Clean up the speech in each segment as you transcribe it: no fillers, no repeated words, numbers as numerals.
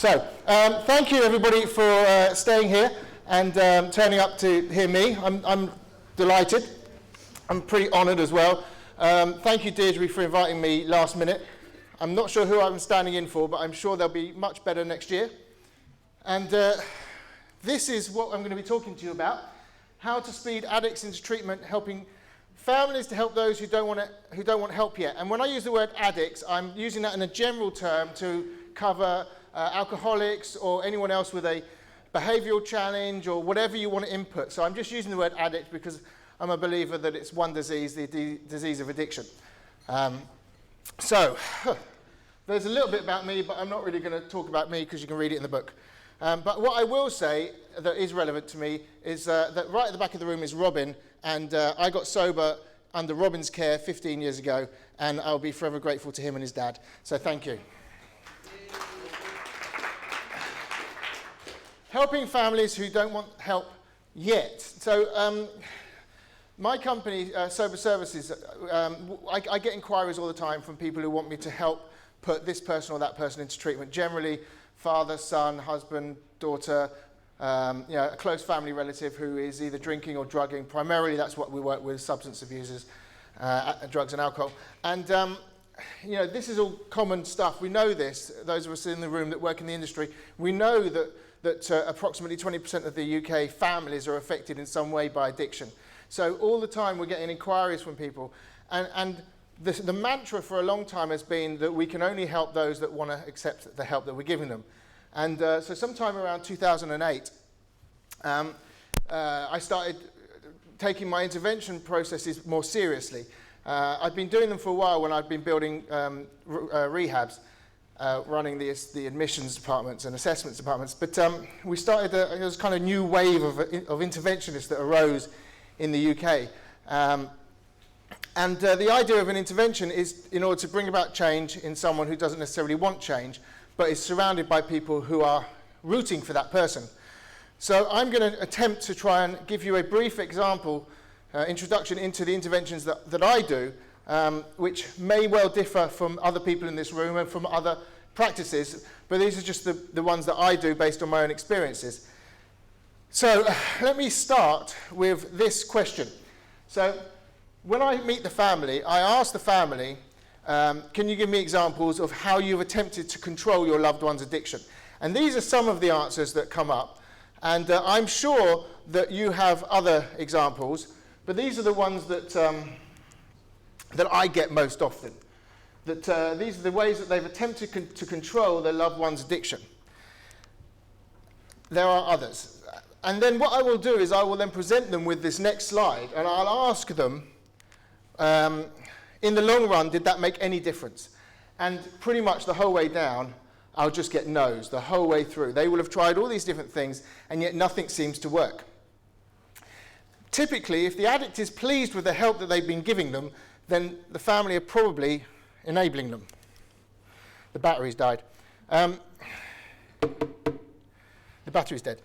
So, thank you everybody for staying here and turning up to hear me. I'm delighted. I'm pretty honoured as well. Thank you, Deirdre, for inviting me last minute. I'm not sure who I'm standing in for, but I'm sure they'll be much better next year. And this is what I'm going to be talking to you about: how to speed addicts into treatment, helping families to help those who don't want help yet. And when I use the word addicts, I'm using that in a general term to cover alcoholics or anyone else with a behavioural challenge or whatever you want to input. So I'm just using the word addict because I'm a believer that it's one disease, the disease of addiction. So there's a little bit about me, but I'm not really going to talk about me because you can read it in the book. But what I will say that is relevant to me is that right at the back of the room is Robin, and I got sober under Robin's care 15 years ago, and I'll be forever grateful to him and his dad. So thank you. Helping families who don't want help yet. So my company, Sober Services, I get inquiries all the time from people who want me to help put this person or that person into treatment. Generally, father, son, husband, daughter, a close family relative who is either drinking or drugging. Primarily, that's what we work with: substance abusers, drugs and alcohol. And this is all common stuff. We know this. Those of us in the room that work in the industry, we know that approximately 20% of the UK families are affected in some way by addiction. So all the time we're getting inquiries from people. And the mantra for a long time has been that we can only help those that want to accept the help that we're giving them. And so sometime around 2008, I started taking my intervention processes more seriously. I'd been doing them for a while when I'd been building rehabs, running the admissions departments and assessments departments. But we started, there was kind of new wave of interventionists that arose in the UK. And the idea of an intervention is in order to bring about change in someone who doesn't necessarily want change, but is surrounded by people who are rooting for that person. So I'm going to attempt to try and give you a brief example, introduction into the interventions that I do, which may well differ from other people in this room and from other practices, but these are just the ones that I do based on my own experiences. So let me start with this question. So when I meet the family, I ask the family, can you give me examples of how you've attempted to control your loved one's addiction? And these are some of the answers that come up. And I'm sure that you have other examples, but these are the ones that I get most often. That these are the ways that they've attempted to control their loved one's addiction. There are others. And then what I will do is I will then present them with this next slide, and I'll ask them, in the long run, did that make any difference? And pretty much the whole way down, I'll just get no's the whole way through. They will have tried all these different things, and yet nothing seems to work. Typically, if the addict is pleased with the help that they've been giving them, then the family are probably enabling them. The battery's died. The battery's dead.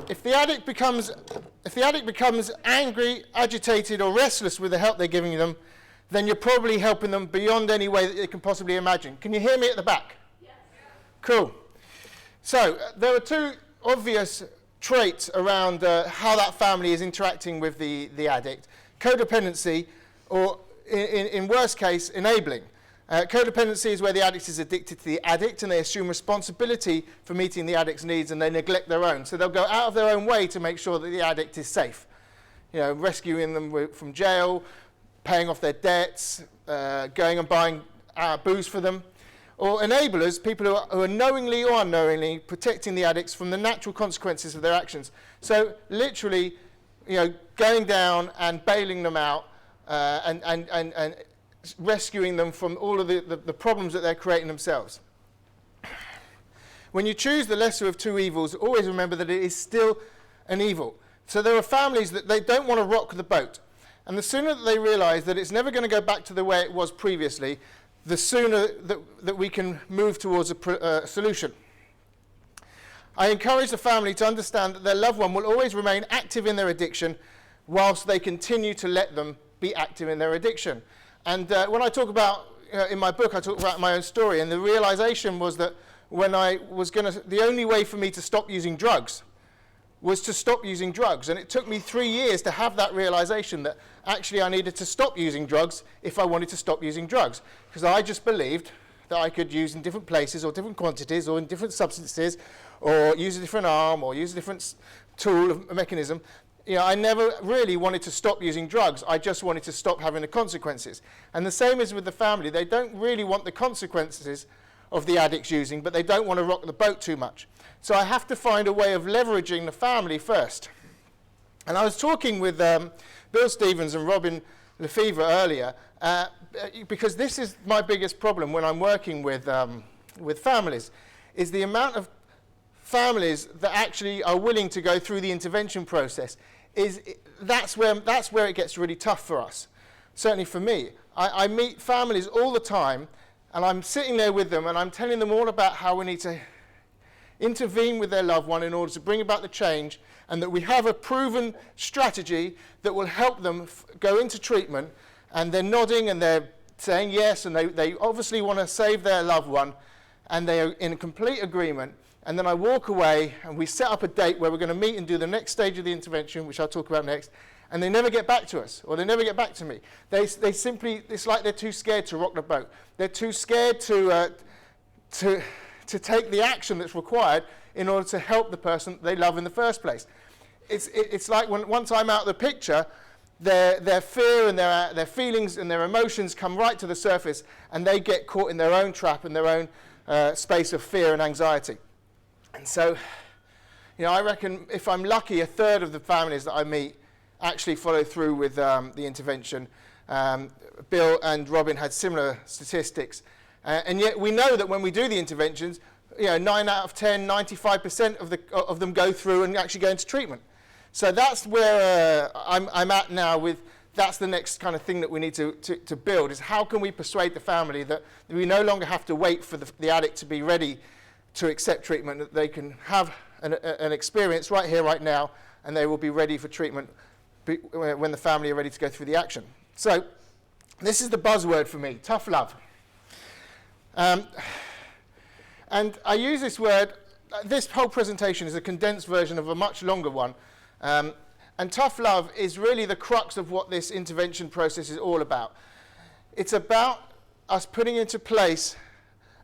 If the addict becomes angry, agitated, or restless with the help they're giving them, then you're probably helping them beyond any way that they can possibly imagine. Can you hear me at the back? Yes. Cool. So there are two obvious traits around how that family is interacting with the addict: codependency, or in worst case, enabling. Codependency is where the addict is addicted to the addict and they assume responsibility for meeting the addict's needs and they neglect their own. So they'll go out of their own way to make sure that the addict is safe. Rescuing them from jail, paying off their debts, going and buying booze for them. Or enablers, people who are knowingly or unknowingly protecting the addicts from the natural consequences of their actions. So literally, going down and bailing them out and rescuing them from all of the problems that they're creating themselves. When you choose the lesser of two evils, always remember that it is still an evil. So there are families that they don't want to rock the boat. And the sooner that they realize that it's never going to go back to the way it was previously, the sooner that we can move towards a solution. I encourage the family to understand that their loved one will always remain active in their addiction whilst they continue to let them be active in their addiction. And when I talk about, in my book, I talk about my own story, and the realization was that when I was the only way for me to stop using drugs was to stop using drugs. And it took me 3 years to have that realization that actually I needed to stop using drugs if I wanted to stop using drugs. Because I just believed that I could use in different places or different quantities or in different substances or use a different arm or use a different tool or mechanism. You know, I never really wanted to stop using drugs. I just wanted to stop having the consequences. And the same is with the family. They don't really want the consequences of the addicts using, but they don't want to rock the boat too much. So I have to find a way of leveraging the family first. And I was talking with Bill Stevens and Robin Lefevre earlier, because this is my biggest problem when I'm working with families, is the amount of families that actually are willing to go through the intervention process. That's where it gets really tough for us. Certainly for me. I meet families all the time, and I'm sitting there with them and I'm telling them all about how we need to intervene with their loved one in order to bring about the change, and that we have a proven strategy that will help them go into treatment, and they're nodding and they're saying yes, and they obviously want to save their loved one, and they are in complete agreement. And then I walk away and we set up a date where we're going to meet and do the next stage of the intervention, which I'll talk about next, and they never get back to us, or they never get back to me. They simply, it's like they're too scared to rock the boat. They're too scared to take the action that's required in order to help the person they love in the first place. It's like once I'm out of the picture, their fear and their feelings and their emotions come right to the surface, and they get caught in their own trap and their own space of fear and anxiety. And so, you know, I reckon if I'm lucky, a third of the families that I meet actually follow through with the intervention. Bill and Robin had similar statistics. And yet we know that when we do the interventions, you know, 9 out of 10, 95% of them go through and actually go into treatment. So that's where I'm at now that's the next kind of thing that we need to build, is how can we persuade the family that we no longer have to wait for the addict to be ready to accept treatment, that they can have an experience right here, right now, and they will be ready for treatment when the family are ready to go through the action. So this is the buzzword for me, tough love. And I use this word, this whole presentation is a condensed version of a much longer one. And tough love is really the crux of what this intervention process is all about. It's about us putting into place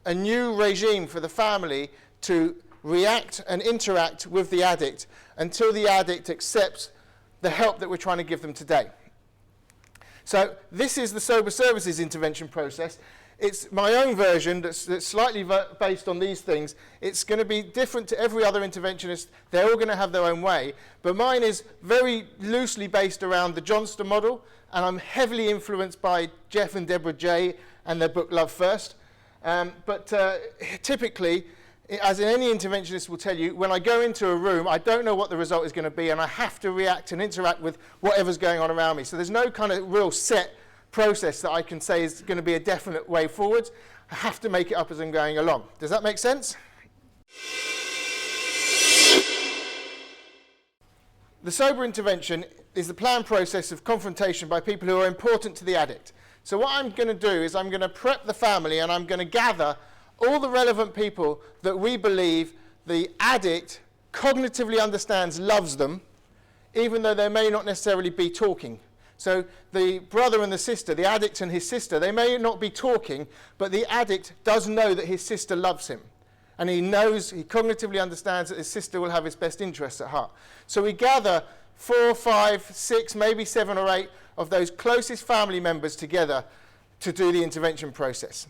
a new regime for the family to react and interact with the addict until the addict accepts the help that we're trying to give them today. So this is the Sober Services intervention process. It's my own version that's slightly based on these things. It's going to be different to every other interventionist. They're all going to have their own way. But mine is very loosely based around the Johnston model, and I'm heavily influenced by Jeff and Deborah J. and their book Love First. But typically, as any interventionist will tell you, when I go into a room, I don't know what the result is going to be, and I have to react and interact with whatever's going on around me. So there's no kind of real set process that I can say is going to be a definite way forward. I have to make it up as I'm going along. Does that make sense? The sober intervention is the planned process of confrontation by people who are important to the addict. So what I'm going to do is I'm going to prep the family, and I'm going to gather all the relevant people that we believe the addict cognitively understands, loves them, even though they may not necessarily be talking. So the brother and the sister, the addict and his sister, they may not be talking, but the addict does know that his sister loves him. And he knows, he cognitively understands that his sister will have his best interests at heart. So we gather 4, 5, 6, maybe 7 or 8 of those closest family members together to do the intervention process.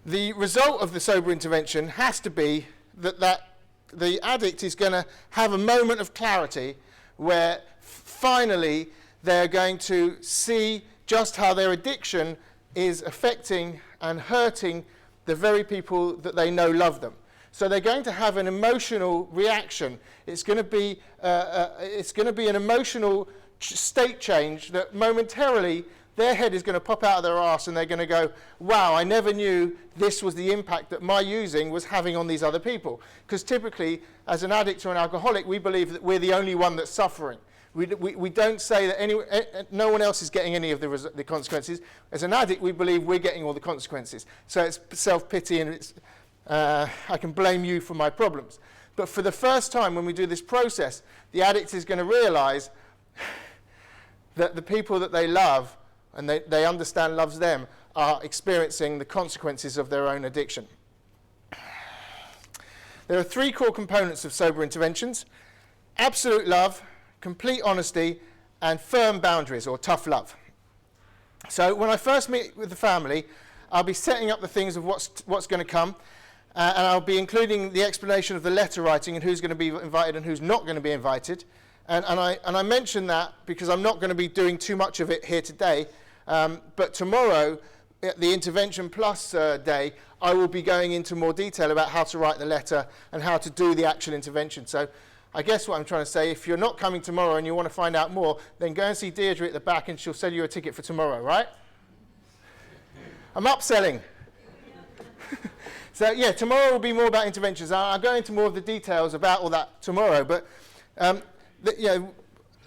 The result of the sober intervention has to be that the addict is going to have a moment of clarity where finally they're going to see just how their addiction is affecting and hurting the very people that they know love them. So they're going to have an emotional reaction. It's going to be an emotional state change that momentarily their head is going to pop out of their arse, and they're going to go, wow, I never knew this was the impact that my using was having on these other people. Because typically, as an addict or an alcoholic, we believe that we're the only one that's suffering. We don't say that no one else is getting any of the consequences. As an addict, we believe we're getting all the consequences. So it's self-pity, and I can blame you for my problems. But for the first time when we do this process, the addict is going to realize that the people that they love and they understand loves them are experiencing the consequences of their own addiction. There are 3 core components of sober interventions: absolute love, complete honesty, and firm boundaries, or tough love. So when I first meet with the family, I'll be setting up the things of what's going to come, and I'll be including the explanation of the letter writing and who's going to be invited and who's not going to be invited. And I mention that because I'm not going to be doing too much of it here today, but tomorrow, at the Intervention Plus day, I will be going into more detail about how to write the letter and how to do the actual intervention. So I guess what I'm trying to say, if you're not coming tomorrow and you want to find out more, then go and see Deirdre at the back and she'll sell you a ticket for tomorrow, right? I'm upselling. So yeah, tomorrow will be more about interventions. I'll go into more of the details about all that tomorrow, but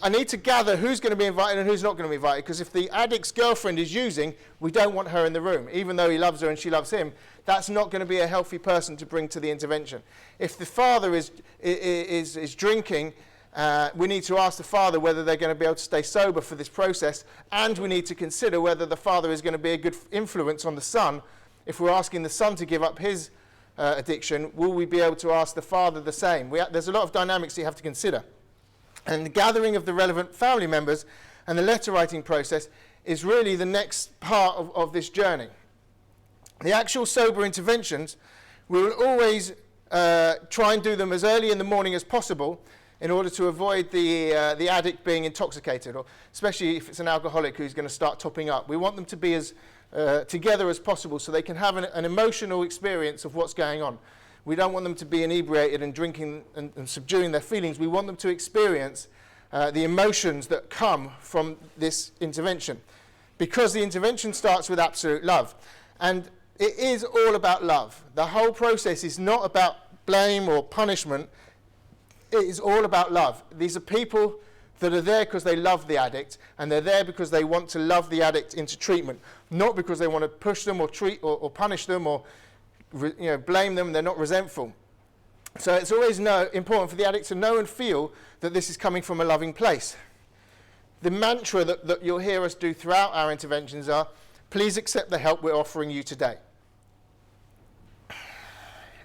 I need to gather who's going to be invited and who's not going to be invited, because if the addict's girlfriend is using, we don't want her in the room. Even though he loves her and she loves him, that's not going to be a healthy person to bring to the intervention. If the father is drinking, we need to ask the father whether they're going to be able to stay sober for this process, and we need to consider whether the father is going to be a good influence on the son. If we're asking the son to give up his addiction, will we be able to ask the father the same? There's a lot of dynamics you have to consider. And the gathering of the relevant family members and the letter writing process is really the next part of this journey. The actual sober interventions, we will always try and do them as early in the morning as possible in order to avoid the addict being intoxicated, or especially if it's an alcoholic who's going to start topping up. We want them to be as together as possible so they can have an emotional experience of what's going on. We don't want them to be inebriated and drinking and subduing their feelings. We want them to experience the emotions that come from this intervention, because the intervention starts with absolute love. And it is all about love. The whole process is not about blame or punishment. It is all about love. These are people that are there because they love the addict, and they're there because they want to love the addict into treatment, not because they want to push them or treat or punish them or blame them. They're not resentful. So it's always important for the addict to know and feel that this is coming from a loving place. The mantra that you'll hear us do throughout our interventions are, please accept the help we're offering you today.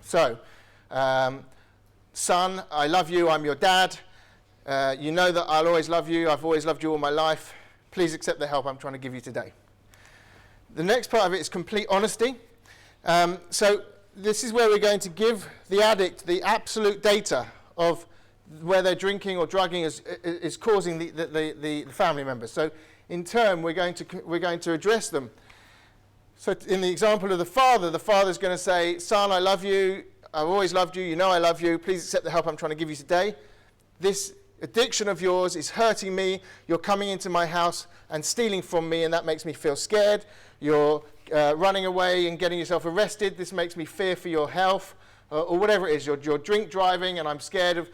So, son, I love you, I'm your dad. You know that I'll always love you, I've always loved you all my life. Please accept the help I'm trying to give you today. The next part of it is complete honesty. So this is where we're going to give the addict the absolute data of where they're drinking or drugging is causing the family members. So in turn, we're going to address them. So in the example of the father's going to say, son, I love you, I've always loved you, you know I love you, please accept the help I'm trying to give you today. This addiction of yours is hurting me, you're coming into my house and stealing from me, and that makes me feel scared. You're running away and getting yourself arrested, this makes me fear for your health, or whatever it is. You're drink driving and I'm scared of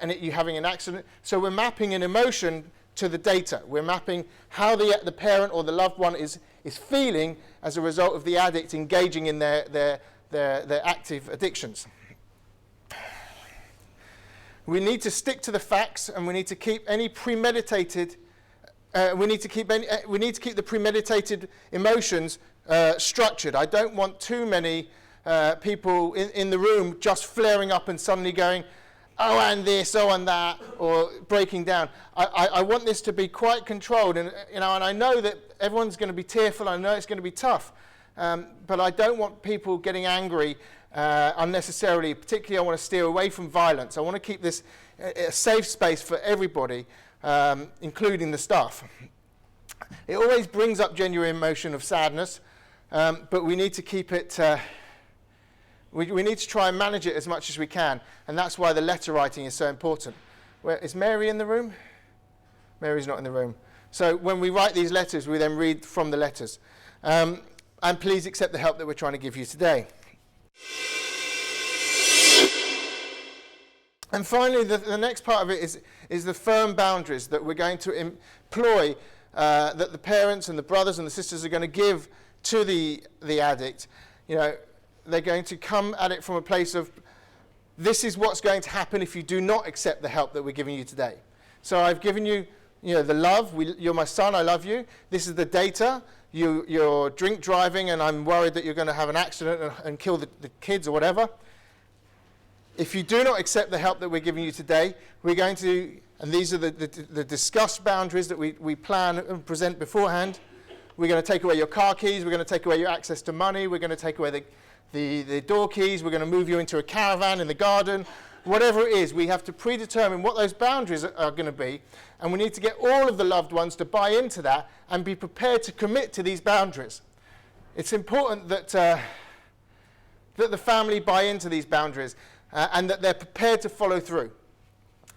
you having an accident. So we're mapping an emotion to the data. We're mapping how the parent or the loved one is feeling as a result of the addict engaging in their active addictions. We need to stick to the facts, and we need to keep any premeditated we need to keep the premeditated emotions structured. I don't want too many people in the room just flaring up and suddenly going, oh, and this, oh, and that, or breaking down. I want this to be quite controlled, and I know that everyone's going to be tearful. I know it's going to be tough, but I don't want people getting angry unnecessarily. Particularly, I want to steer away from violence. I want to keep this a safe space for everybody, including the staff. It always brings up genuine emotion of sadness, but we need to keep it. We need to try and manage it as much as we can, and that's why the letter writing is so important. Is Mary in the room? Mary's not in the room. So when we write these letters, we then read from the letters. And please accept the help that we're trying to give you today. And finally, the next part of it is the firm boundaries that we're going to employ, that the parents and the brothers and the sisters are going to give to the addict. they're going to come at it from a place of, this is what's going to happen if you do not accept the help that we're giving you today. So I've given you, the love. You're my son, I love you. This is the data. You're drink driving, and I'm worried that you're going to have an accident and kill the kids or whatever. If you do not accept the help that we're giving you today, we're going to, and these are the discussed boundaries that we plan and present beforehand. We're going to take away your car keys. We're going to take away your access to money. We're going to take away the door keys. We're going to move you into a caravan in the garden. Whatever it is, we have to predetermine what those boundaries are going to be, and we need to get all of the loved ones to buy into that and be prepared to commit to these boundaries. It's important that the family buy into these boundaries and that they're prepared to follow through.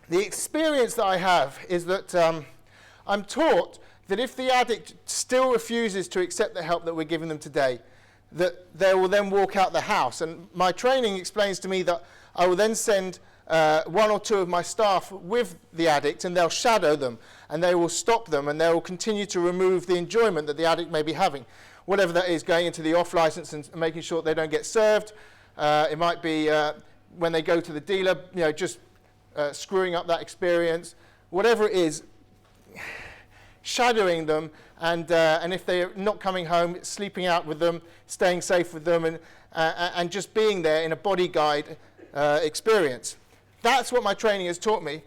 The experience that I have is that I'm taught that if the addict still refuses to accept the help that we're giving them today, that they will then walk out the house. And my training explains to me that I will then send one or two of my staff with the addict, and they'll shadow them, and they will stop them, and they will continue to remove the enjoyment that the addict may be having. Whatever that is, going into the off license and making sure they don't get served. It might be when they go to the dealer, just screwing up that experience. Whatever it is, shadowing them, and if they're not coming home, sleeping out with them, staying safe with them, and just being there in a bodyguard experience. That's what my training has taught me,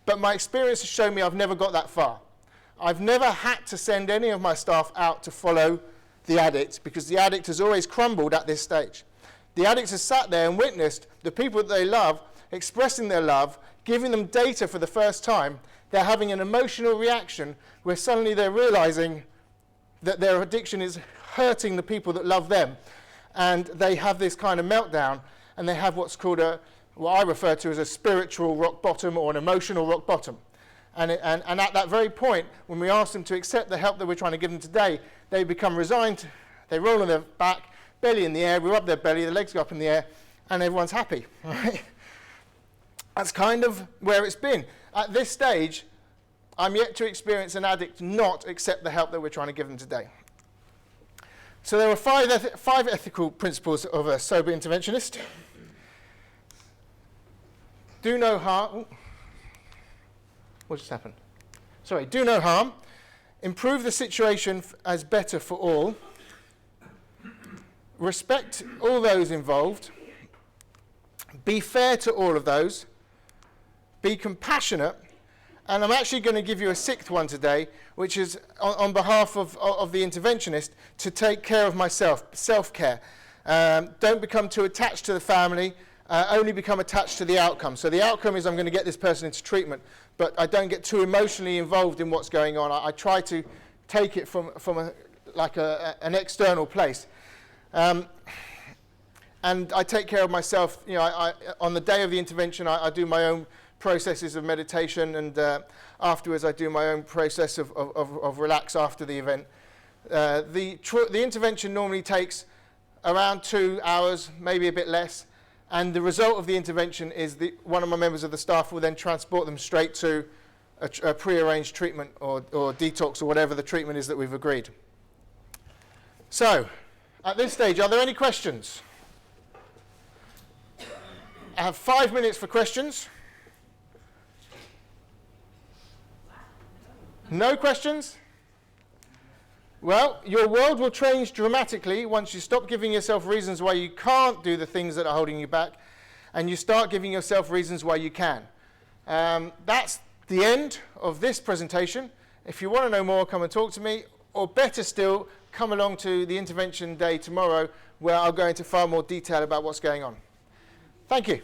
but my experience has shown me I've never got that far. I've never had to send any of my staff out to follow the addict, because the addict has always crumbled at this stage. The addict has sat there and witnessed the people that they love expressing their love, giving them data for the first time. They're having an emotional reaction where suddenly they're realizing that their addiction is hurting the people that love them. And they have this kind of meltdown, and they have what's called what I refer to as a spiritual rock bottom or an emotional rock bottom. And at that very point, when we ask them to accept the help that we're trying to give them today, they become resigned. They roll on their back, belly in the air, we rub their belly, the legs go up in the air, and everyone's happy. Right? That's kind of where it's been. At this stage, I'm yet to experience an addict not accept the help that we're trying to give them today. So there are five ethical principles of a sober interventionist. Do no harm. What just happened? Sorry. Do no harm. Improve the situation as better for all. Respect all those involved. Be fair to all of those. Be compassionate. And I'm actually going to give you a sixth one today, which is on behalf of the interventionist, to take care of myself, self-care. Don't become too attached to the family, only become attached to the outcome. So the outcome is I'm going to get this person into treatment, but I don't get too emotionally involved in what's going on. I try to take it from an external place. And I take care of myself. On the day of the intervention, I do my own processes of meditation, and afterwards I do my own process of relax after the event. The intervention normally takes around 2 hours, maybe a bit less, and the result of the intervention is one of my members of the staff will then transport them straight to a pre-arranged treatment or detox or whatever the treatment is that we've agreed. So, at this stage, are there any questions? I have 5 minutes for questions. No questions? Well, your world will change dramatically once you stop giving yourself reasons why you can't do the things that are holding you back, and you start giving yourself reasons why you can. That's the end of this presentation. If you want to know more, come and talk to me, or better still, come along to the intervention day tomorrow, where I'll go into far more detail about what's going on. Thank you.